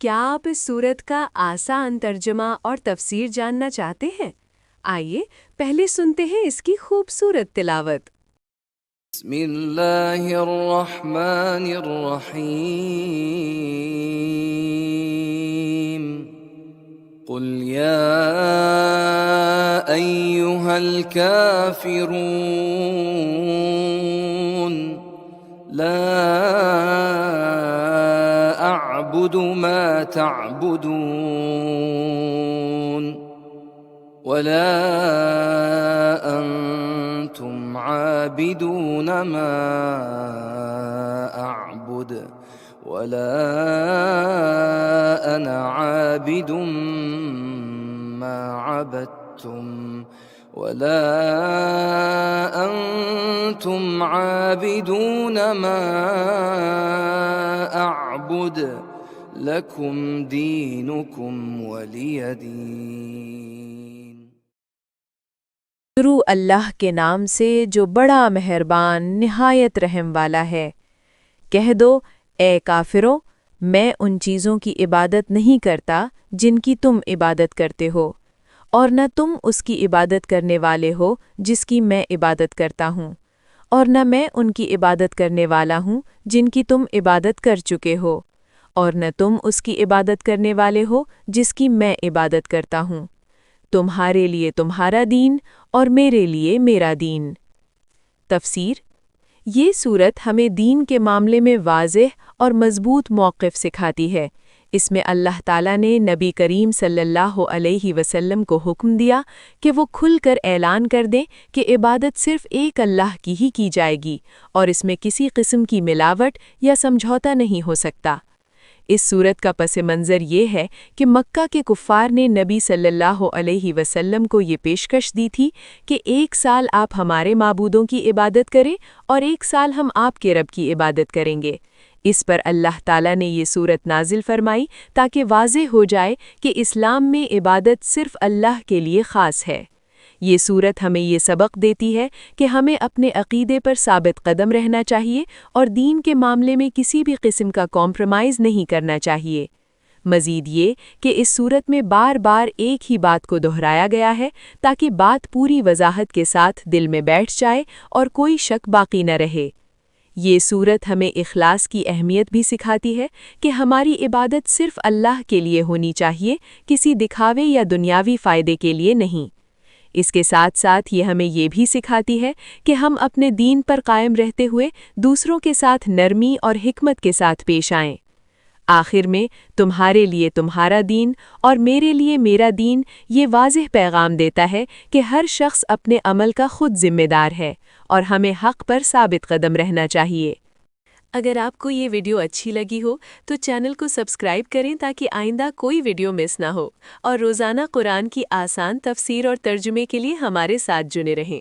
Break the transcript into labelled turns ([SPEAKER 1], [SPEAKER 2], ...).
[SPEAKER 1] کیا آپ اس سورت کا آسان ترجمہ اور تفسیر جاننا چاہتے ہیں؟ آئیے پہلے سنتے ہیں اس کی خوبصورت تلاوت۔
[SPEAKER 2] بسم اللہ الرحمن الرحیم قل یا ایہا الکافرون لا اعبد ما تعبدون ولا انتم عابدون ما اعبد ولا انا عابد ما عبدتم ولا انتم عابدون ما اعبد لکم دینکم ولی دین۔
[SPEAKER 1] شروع اللہ کے نام سے جو بڑا مہربان نہایت رحم والا ہے۔ کہہ دو اے کافروں، میں ان چیزوں کی عبادت نہیں کرتا جن کی تم عبادت کرتے ہو، اور نہ تم اس کی عبادت کرنے والے ہو جس کی میں عبادت کرتا ہوں، اور نہ میں ان کی عبادت کرنے والا ہوں جن کی تم عبادت کر چکے ہو، اور نہ تم اس کی عبادت کرنے والے ہو جس کی میں عبادت کرتا ہوں۔ تمہارے لیے تمہارا دین اور میرے لیے میرا دین۔ تفسیر: یہ سورت ہمیں دین کے معاملے میں واضح اور مضبوط موقف سکھاتی ہے۔ اس میں اللہ تعالیٰ نے نبی کریم صلی اللہ علیہ وسلم کو حکم دیا کہ وہ کھل کر اعلان کر دیں کہ عبادت صرف ایک اللہ کی ہی کی جائے گی، اور اس میں کسی قسم کی ملاوٹ یا سمجھوتا نہیں ہو سکتا۔ اس سورت کا پس منظر یہ ہے کہ مکہ کے کفار نے نبی صلی اللہ علیہ وسلم کو یہ پیشکش دی تھی کہ 1 سال آپ ہمارے معبودوں کی عبادت کریں اور 1 سال ہم آپ کے رب کی عبادت کریں گے۔ اس پر اللہ تعالیٰ نے یہ سورت نازل فرمائی تاکہ واضح ہو جائے کہ اسلام میں عبادت صرف اللہ کے لیے خاص ہے۔ یہ سورت ہمیں یہ سبق دیتی ہے کہ ہمیں اپنے عقیدے پر ثابت قدم رہنا چاہیے اور دین کے معاملے میں کسی بھی قسم کا کمپرومائز نہیں کرنا چاہیے۔ مزید یہ کہ اس سورت میں بار بار ایک ہی بات کو دہرایا گیا ہے تاکہ بات پوری وضاحت کے ساتھ دل میں بیٹھ جائے اور کوئی شک باقی نہ رہے۔ یہ سورت ہمیں اخلاص کی اہمیت بھی سکھاتی ہے کہ ہماری عبادت صرف اللہ کے لیے ہونی چاہیے، کسی دکھاوے یا دنیاوی فائدے کے لیے نہیں۔ اس کے ساتھ ساتھ یہ ہمیں یہ بھی سکھاتی ہے کہ ہم اپنے دین پر قائم رہتے ہوئے دوسروں کے ساتھ نرمی اور حکمت کے ساتھ پیش آئیں۔ آخر میں تمہارے لیے تمہارا دین اور میرے لیے میرا دین یہ واضح پیغام دیتا ہے کہ ہر شخص اپنے عمل کا خود ذمہ دار ہے اور ہمیں حق پر ثابت قدم رہنا چاہیے۔ اگر آپ کو یہ ویڈیو اچھی لگی ہو تو چینل کو سبسکرائب کریں تاکہ آئندہ کوئی ویڈیو مس نہ ہو، اور روزانہ قرآن کی آسان تفسیر اور ترجمے کے لیے ہمارے ساتھ جڑے رہیں۔